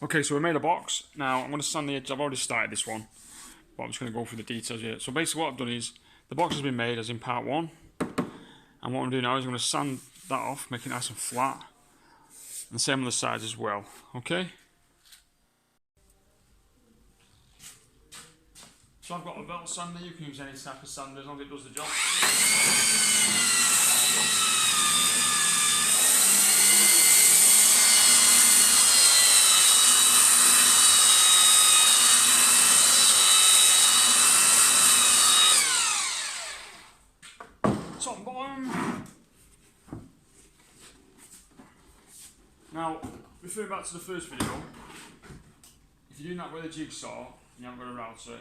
Okay, so we made a box. Now I'm going to sand the edge. I've already started this one, but I'm just going to go through the details here. So basically what I've done is, the box has been made as in part one. And what I'm doing now is I'm going to sand that off, make it nice and flat. And the same on the sides as well, okay? So I've got a belt sander. You can use any type of sander as long as it does the job. Top and bottom. Now, referring back to the first video, if you're doing that with a jigsaw and you haven't got a router,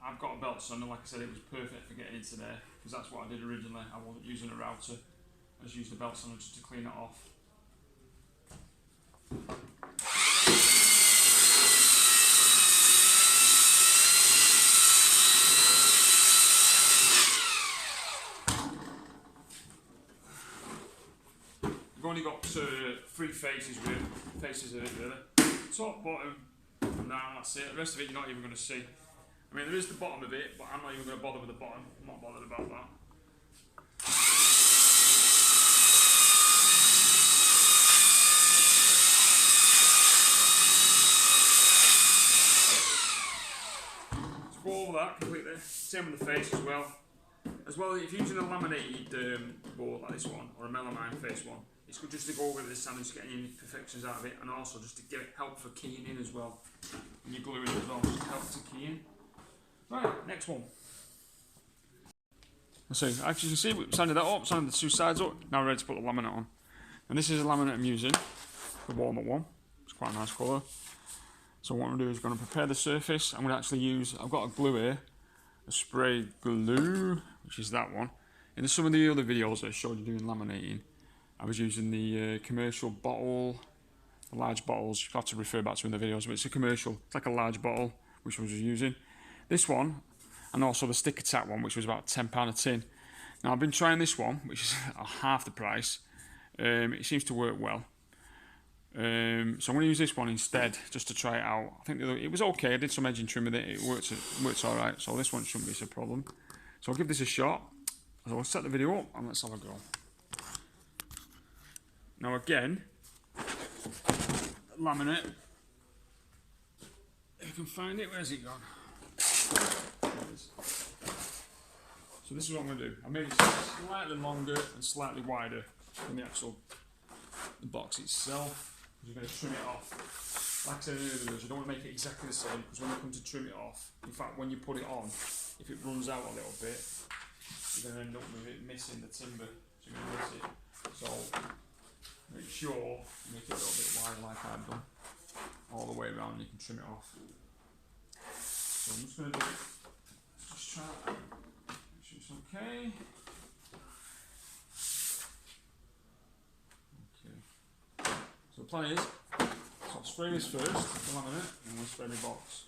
I've got a belt sander. Like I said, it was perfect for getting into there because that's what I did originally. I wasn't using a router, I just used the belt sander just to clean it off. We've only got 3 faces of it really. Top, bottom, and down, that's it. The rest of it you're not even going to see. I mean, there is the bottom of it, but I'm not even going to bother with the bottom. I'm not bothered about that. So go over that completely. Same with the face as well. As well, if you're using a laminated board like this one, or a melamine face one, it's good just to go over this sand and just get any imperfections out of it, and also just to give it help for keying in as well. When you're gluing it as well, just help to key in. Right, next one. So, as you can see, we've sanded that up, sanded the 2 sides up, now we're ready to put the laminate on. And this is the laminate I'm using, the walnut one. It's quite a nice colour. So what I'm going to do is I'm going to prepare the surface. I'm going to actually use, I've got a glue here, a spray glue, which is that one. In some of the other videos I showed you doing laminating, I was using the commercial bottle, the large bottles. You've got to refer back to in the videos, but it's a commercial, it's like a large bottle, which I was using. This one, and also the sticker tack one, which was about £10 a tin. Now I've been trying this one, which is half the price. It seems to work well. So I'm going to use this one instead, just to try it out. I think it was okay. I did some edging trim with it. It works all right. So this one shouldn't be a problem. So I'll give this a shot. So I'll set the video up and let's have a go. Now again, laminate. If you can find it, where's it gone? So this is what I'm going to do. I made it slightly longer and slightly wider than the actual box itself. You're going to trim it off. Like I said in the videos, you don't want to make it exactly the same because when you come to trim it off, in fact when you put it on, if it runs out a little bit, you're going to end up with it missing the timber. So you're going to miss it. So make sure you make it a little bit wider like I've done. All the way around and you can trim it off. So I'm just going to do it. Let's just try that. Make sure it's okay. Okay. So the plan is, so I'll spray this first, the laminate, and we'll spray my box.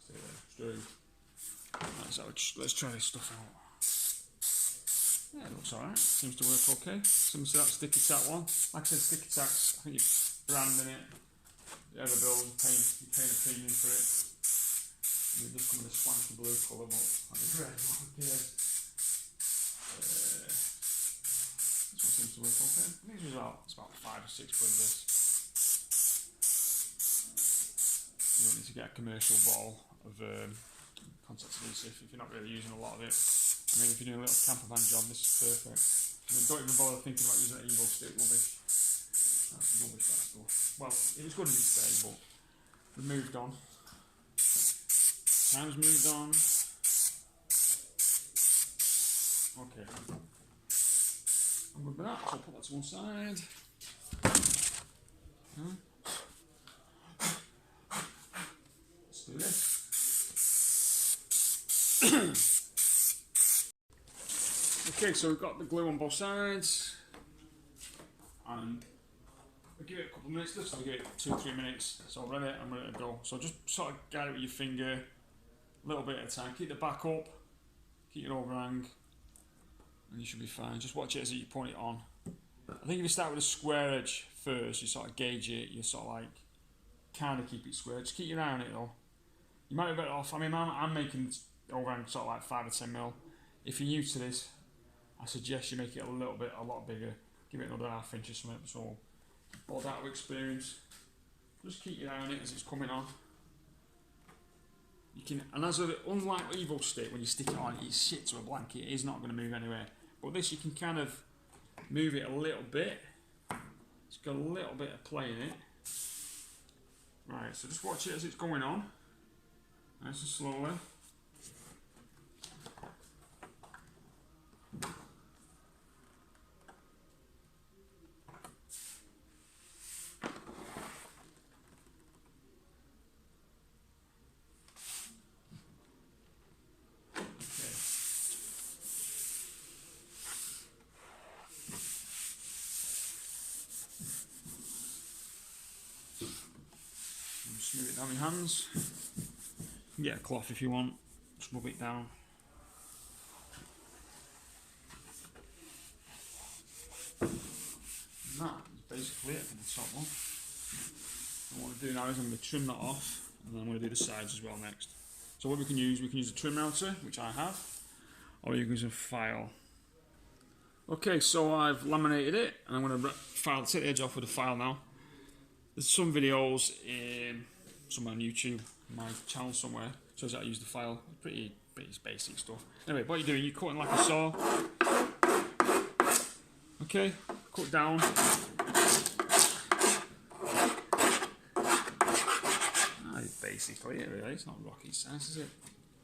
Stay there, stirring. Right, so let's try this stuff out. Yeah, it looks alright. Seems to work okay. Similar to that sticky tack one. Like I said, sticky tacks, I think you're branding it. You ever build, you're paying a premium for it. You just come in a swanky blue colour, but like the red one, yeah. This one seems to work okay. I think it's about 5 or 6 quid this. You don't need to get a commercial bottle of contact adhesive if you're not really using a lot of it. I mean, if you're doing a little campervan job, this is perfect. I mean, don't even bother thinking about using that Evo stick rubbish. That's rubbish, that stuff. Well, it was good in its day, but we've moved on. Time's moved on. Okay. I'm good with that, so I'll put that to one side. Let's do this. Okay, so we've got the glue on both sides. And we'll give it a couple of minutes, just give it 2-3 minutes. So ready, I'm ready to go. So just sort of guide it with your finger, a little bit at a time. Keep the back up, keep your overhang, and you should be fine. Just watch it as you put it on. I think if you start with a square edge first, you sort of gauge it, you sort of like kind of keep it square. Just keep your eye on it though. You might be better off. I mean, I'm making overhang sort of like 5 or 10 mil. If you're new to this, I suggest you make it a lot bigger. Give it another half inch or something. So, all that with experience. Just keep your eye on it as it's coming on. You can, and unlike Evo stick, when you stick it on, it's shit to a blanket. It is not going to move anywhere. But this, you can kind of move it a little bit. It's got a little bit of play in it. Right, so just watch it as it's going on. Nice and slowly. Smooth it down with your hands. You can get a cloth if you want, just rub it down. And that is basically it for the top one. And what I'm going to do now is I'm going to trim that off, and then I'm going to do the sides as well next. So what we can use a trim router, which I have, or you can use a file. Okay, so I've laminated it, and I'm going to take the edge off with a file now. There's some videos somewhere on YouTube, my channel somewhere, shows how to use the file. Pretty basic stuff. Anyway, what you're doing, you're cutting like a saw. Okay, cut down. Basically it really, it's not rocket science, is it?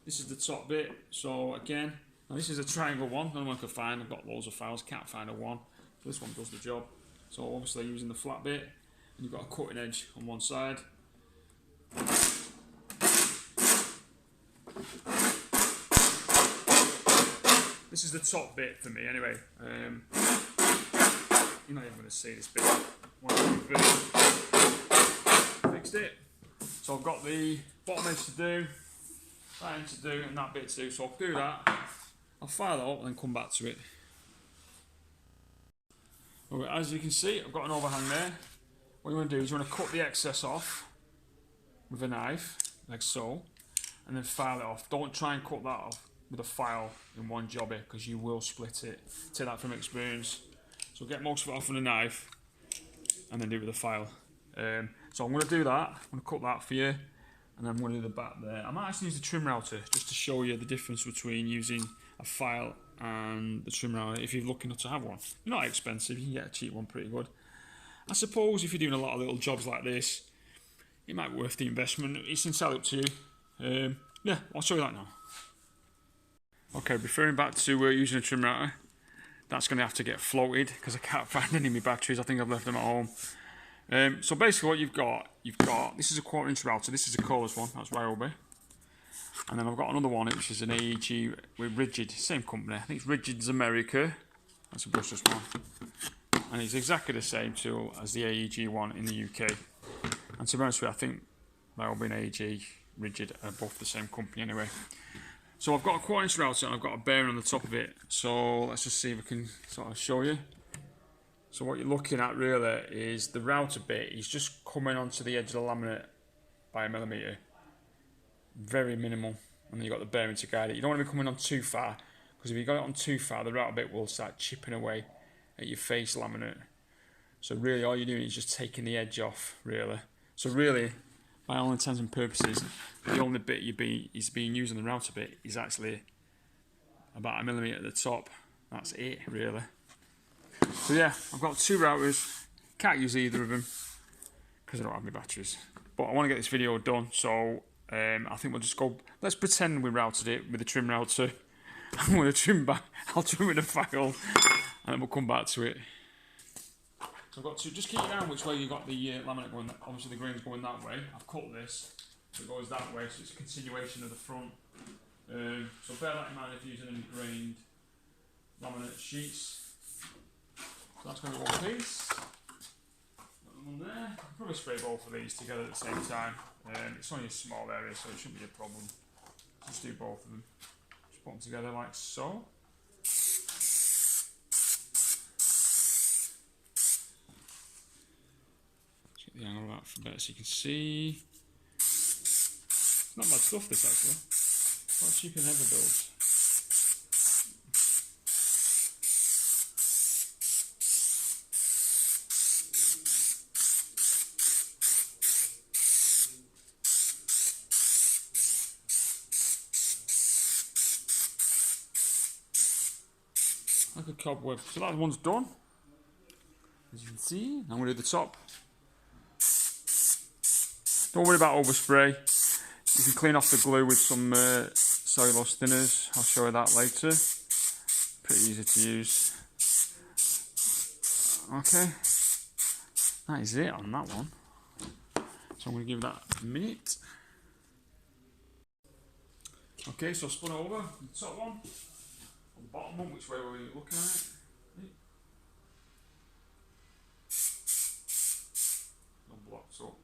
This is the top bit, so again, now this is a triangle one, no one could find, I've got loads of files, can't find a one. So this one does the job. So obviously using the flat bit, and you've got a cutting edge on one side. This is the top bit for me anyway. You're not even going to see this bit. Fixed it. So I've got the bottom edge to do, that end to do, and that bit to do. So I'll do that. I'll fire that up and then come back to it. Alright, as you can see, I've got an overhang there. What you want to do is you want to cut the excess off with a knife, like so, and then file it off. Don't try and cut that off with a file in one job here, because you will split it. Take that from experience. So get most of it off with a knife, and then do it with a file. So I'm going to do that. I'm going to cut that for you, and then I'm going to do the back there. I might actually use the trim router just to show you the difference between using a file and the trim router if you're looking to have one. They're not expensive, you can get a cheap one pretty good. I suppose if you're doing a lot of little jobs like this, it might be worth the investment. It's entirely up to you. Yeah, I'll show you that now. Okay, referring back to using a trim router, that's going to have to get floated because I can't find any of my batteries. I think I've left them at home. So basically what you've got, this is a 1/4 inch router, this is a cordless one, that's Ryobi. And then I've got another one which is an AEG with Rigid, same company, I think it's Rigid's America, that's a brushless one. And it's exactly the same tool as the AEG one in the UK. And to be honest with you, I think Ryobi and AEG Rigid are both the same company anyway. So I've got a 1/4 inch router and I've got a bearing on the top of it. So let's just see if I can sort of show you. So what you're looking at really is the router bit is just coming onto the edge of the laminate by a millimetre. Very minimal. And then you've got the bearing to guide it. You don't want to be coming on too far, because if you got it on too far, the router bit will start chipping away at your face laminate. So really all you're doing is just taking the edge off, really. So really, by all intents and purposes, the only bit is being used on the router bit is actually about a millimetre at the top. That's it, really. So yeah, I've got 2 routers, can't use either of them because I don't have my batteries. But I want to get this video done, so I think we'll just go, let's pretend we routed it with a trim router. I'm going to trim back, I'll trim with a file, and then we'll come back to it. So I've got to, just keep an eye on which way you've got the laminate going, obviously the grain's going that way. I've cut this, so it goes that way, so it's a continuation of the front. So bear that in mind if you're using any grained laminate sheets. So that's going to be one piece. Got them on there. I'll probably spray both of these together at the same time. It's only a small area, so it shouldn't be a problem. Just do both of them. Just put them together like so. Get the angle of that for better so you can see. It's not bad stuff, this actually. A lot cheaper than ever builds. Like a cobweb. So that one's done. As you can see, I'm going to do the top. Don't worry about overspray. You can clean off the glue with some cellulose thinners. I'll show you that later. Pretty easy to use. Okay, that is it on that one. So I'm going to give that a minute. Okay, so I've spun it over. The top one, the bottom one, which way were we looking at it? Blocks up.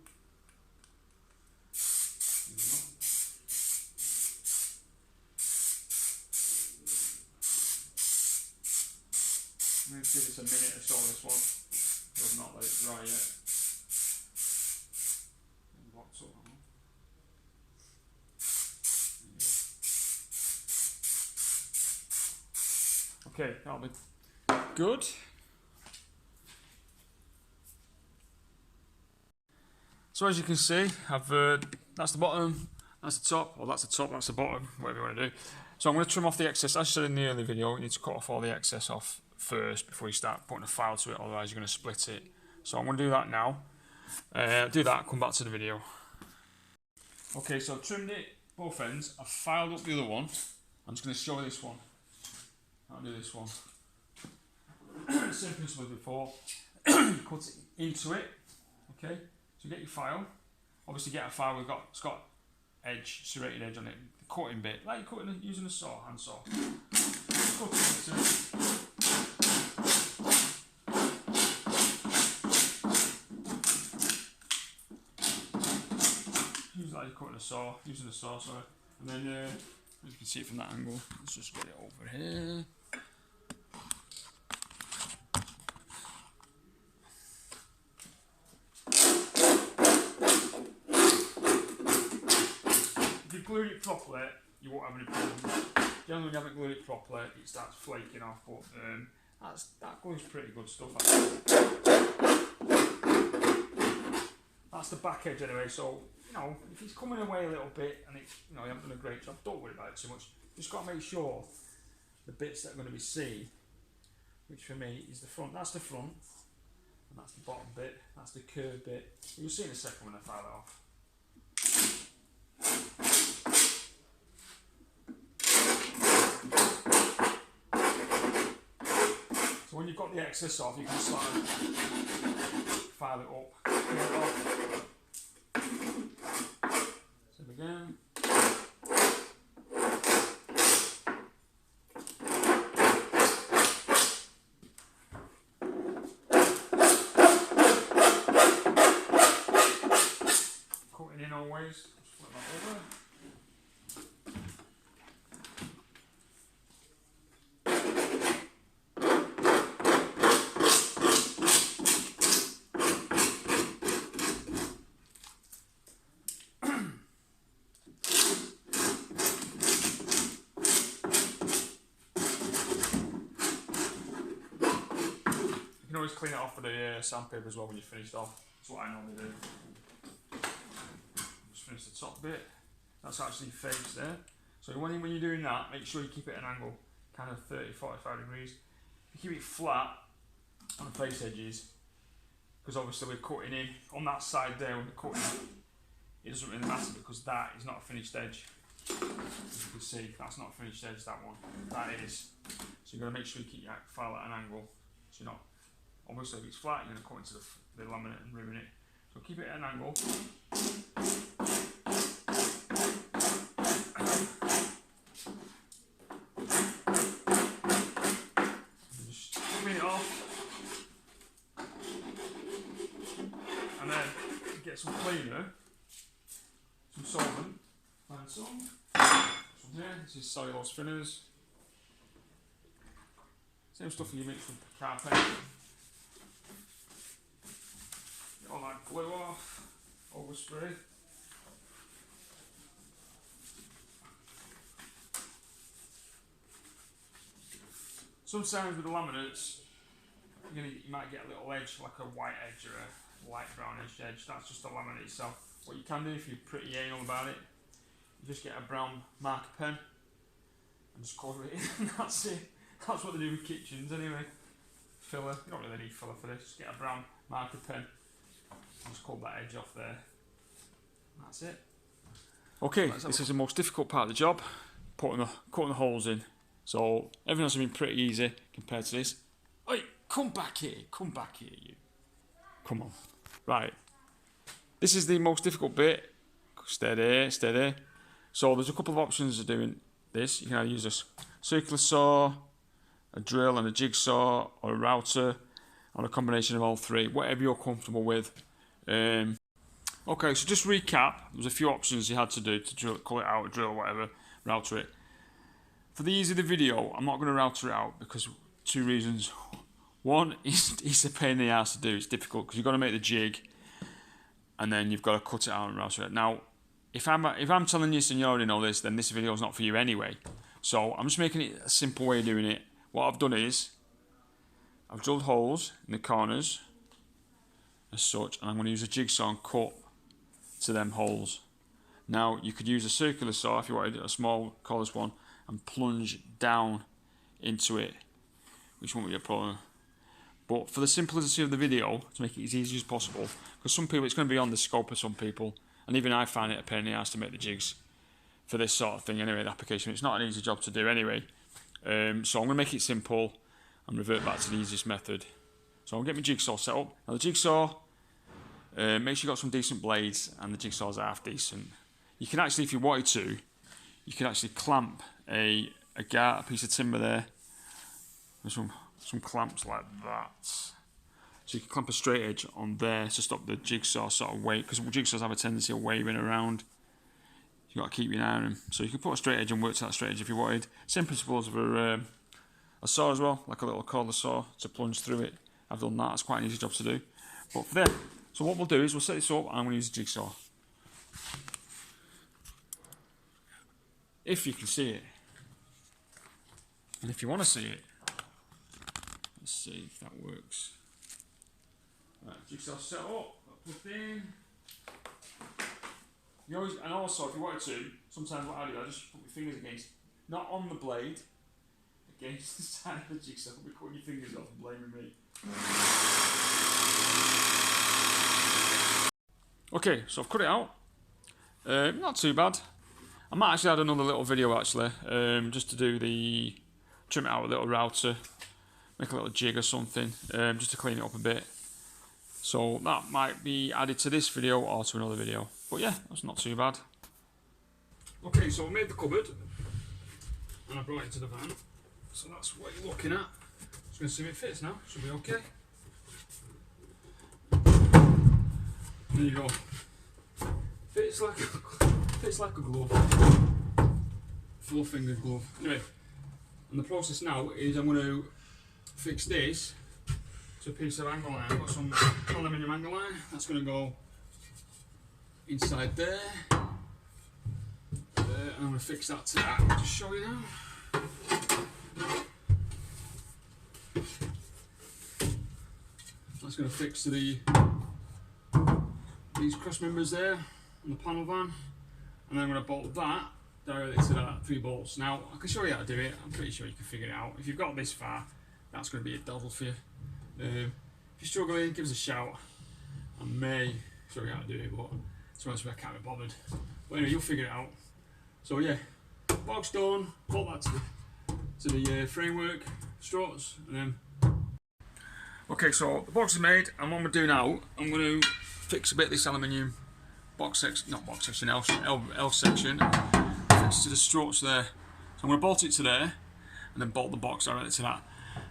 I'm going to give this a minute or so, this one. I've not let it dry yet. Blocks up. Okay, that'll be good. So as you can see, that's the bottom, that's the top, or that's the top, that's the bottom, whatever you want to do. So I'm going to trim off the excess. As I said in the earlier video, you need to cut off all the excess off first before you start putting a file to it, otherwise you're going to split it. So I'm going to do that now. Do that, come back to the video. Okay, so I've trimmed it both ends. I've filed up the other one. I'm just going to show you this one. I'll do this one. Same principle as before. Cut it into it. Okay. So get your file. Obviously get a file it's got edge, serrated edge on it. The cutting bit, like you're cutting using a saw, hand saw. Cut it into it. Use like you're cutting a saw, using a saw, sorry. And then as you can see it from that angle, let's just get it over here. Glued it properly, you won't have any problems. Generally, when you haven't glued it properly, it starts flaking off. But that glue's pretty good stuff. That's the back edge anyway. So if it's coming away a little bit and it's you haven't done a great job, don't worry about it too much. Just got to make sure the bits that are going to be seen, which for me is the front. That's the front, and that's the bottom bit. That's the curved bit. You'll see in a second when I file it off. So when you've got the excess off, you can sort of file it up, clean it off. Same again. Cutting in always, just flip that over. You can always clean it off with the sandpaper as well when you're finished off. That's what I normally do. Just finish the top bit. That's actually faced there. So when you're doing that, make sure you keep it at an angle, kind of 30-45 degrees. If you keep it flat on the face edges, because obviously we're cutting in on that side there when we're cutting, it doesn't really matter because that is not a finished edge. As you can see, that's not a finished edge, that one. That is. So you've got to make sure you keep your file at an angle. So you're not, obviously if it's flat, you're going to cut into the laminate and ruin it. So keep it at an angle. Just clean it off. And then get some cleaner, some solvent, find some. Here, this is cellulose thinners. Same stuff you mix with car paint. all that glue off, overspray. Sometimes with the laminates, you might get a little edge, like a white edge or a light brown edge. That's just the laminate itself. What you can do if you're pretty anal about it, you just get a brown marker pen and just cover it in, and that's it. That's what they do with kitchens anyway. Filler, you don't really need filler for this, just get a brown marker pen and just cut that edge off there. That's it. Okay, this is the most difficult part of the job, cutting the holes in. So everything else has been pretty easy compared to this. Oi, come back here, you. Come on. Right. This is the most difficult bit. Steady, steady. So there's a couple of options of doing this. You can either use a circular saw, a drill and a jigsaw, or a router, or a combination of all three, whatever you're comfortable with. Okay, so just recap. There's a few options you had to do to drill, call it out, drill, whatever, router it. For the ease of the video, I'm not going to router it out because two reasons. One, it's a pain in the ass to do. It's difficult because you've got to make the jig, and then you've got to cut it out and router it. Now, if I'm telling you and you already know this, then this video is not for you anyway. So I'm just making it a simple way of doing it. What I've done is I've drilled holes in the corners as such, and I'm going to use a jigsaw and cut to them holes. Now you could use a circular saw if you wanted a small cordless one and plunge down into it, which won't be a problem. But for the simplicity of the video, to make it as easy as possible, because some people, it's going to be on the scope of some people, and even I find it a pain in the ass to make the jigs for this sort of thing anyway, the application. It's not an easy job to do anyway. So I'm going to make it simple and revert back to the easiest method. So I'll get my jigsaw set up. Now the jigsaw, make sure you've got some decent blades, and the jigsaw's half decent. You can actually, if you wanted to, you can actually clamp a piece of timber there. There's some clamps like that. So you can clamp a straight edge on there to stop the jigsaw sort of wave, because jigsaws have a tendency of waving around. You've got to keep your eye on them. So you can put a straight edge and work to that straight edge if you wanted. Same principles for a saw as well, like a little cordless saw to plunge through it. I've done that, it's quite an easy job to do. But for there, so what we'll do is we'll set this up and I'm going to use a jigsaw. If you can see it. And if you want to see it, let's see if that works. Right, jigsaw set up, plugged in. You always, and also if you wanted to, sometimes what I do, I just put my fingers against, not on the blade, against the side of the jigsaw, but cutting your fingers off and blaming me. Okay, so I've cut it out. Not too bad. I might actually add another little video actually, just to do the trim it out with a little router, make a little jig or something, just to clean it up a bit. So that might be added to this video or to another video. But yeah, that's not too bad. Okay, so I made the cupboard and I brought it to the van. So that's what you're looking at. Just going to see if it fits now. Should be okay. There you go. Fits like a glove. Full fingered glove. Anyway, and the process now is I'm going to fix this to a piece of angle line. I've got some aluminium angle line. That's going to go inside there. And I'm going to fix that to that. I'll just show you now. That's going to fix to these cross members there on the panel van, and then I'm going to bolt that directly to that 3 bolts. Now I can show you how to do it. I'm pretty sure you can figure it out. If you've got this far, that's going to be a doddle for you. If you're struggling, give us a shout. I may show you how to do it, but to be honest with you, I can't be bothered. But anyway, you'll figure it out. So yeah, box done. Bolt that to the framework, struts, and then. Okay, so the box is made, and what I'm going to do now, I'm going to fix a bit of this aluminium box section, not box section, L section, fix to the struts there. So I'm going to bolt it to there, and then bolt the box directly to that.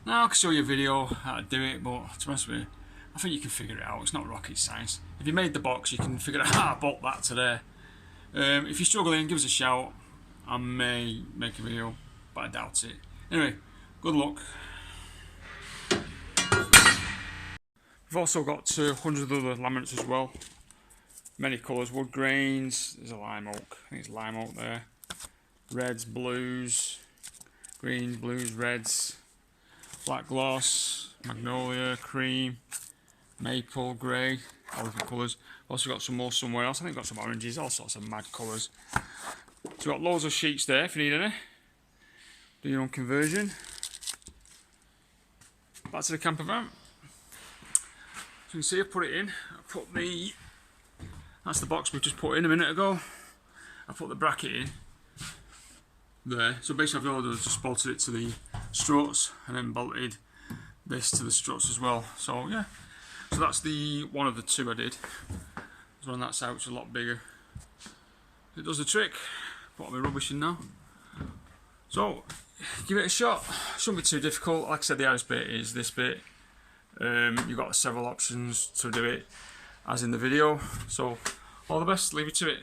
Now I can show you a video how to do it, but to be honest with you, I think you can figure it out. It's not rocket science. If you made the box, you can figure out how to bolt that to there. If you're struggling, give us a shout. I may make a video, but I doubt it. Anyway, good luck. We've also got 200 other laminates as well. Many colours, wood grains, there's a lime oak, I think it's lime oak there. Reds, blues, greens, blues, reds, black gloss, magnolia, cream, maple, grey, all different colours. Also got some more somewhere else, I think got some oranges, all sorts of mad colours. So we've got loads of sheets there if you need any. Do your own conversion. Back to the camper van. So you can see I put it in, that's the box we just put in a minute ago. I put the bracket in there. So basically I've all just bolted it to the struts and then bolted this to the struts as well. So yeah, so that's the one of the two I did. There's one on that side which is a lot bigger. It does the trick. Put my rubbish in now. So give it a shot. Shouldn't be too difficult. Like I said, the hardest bit is this bit. You've got several options to do it as in the video. So all the best, leave it to it.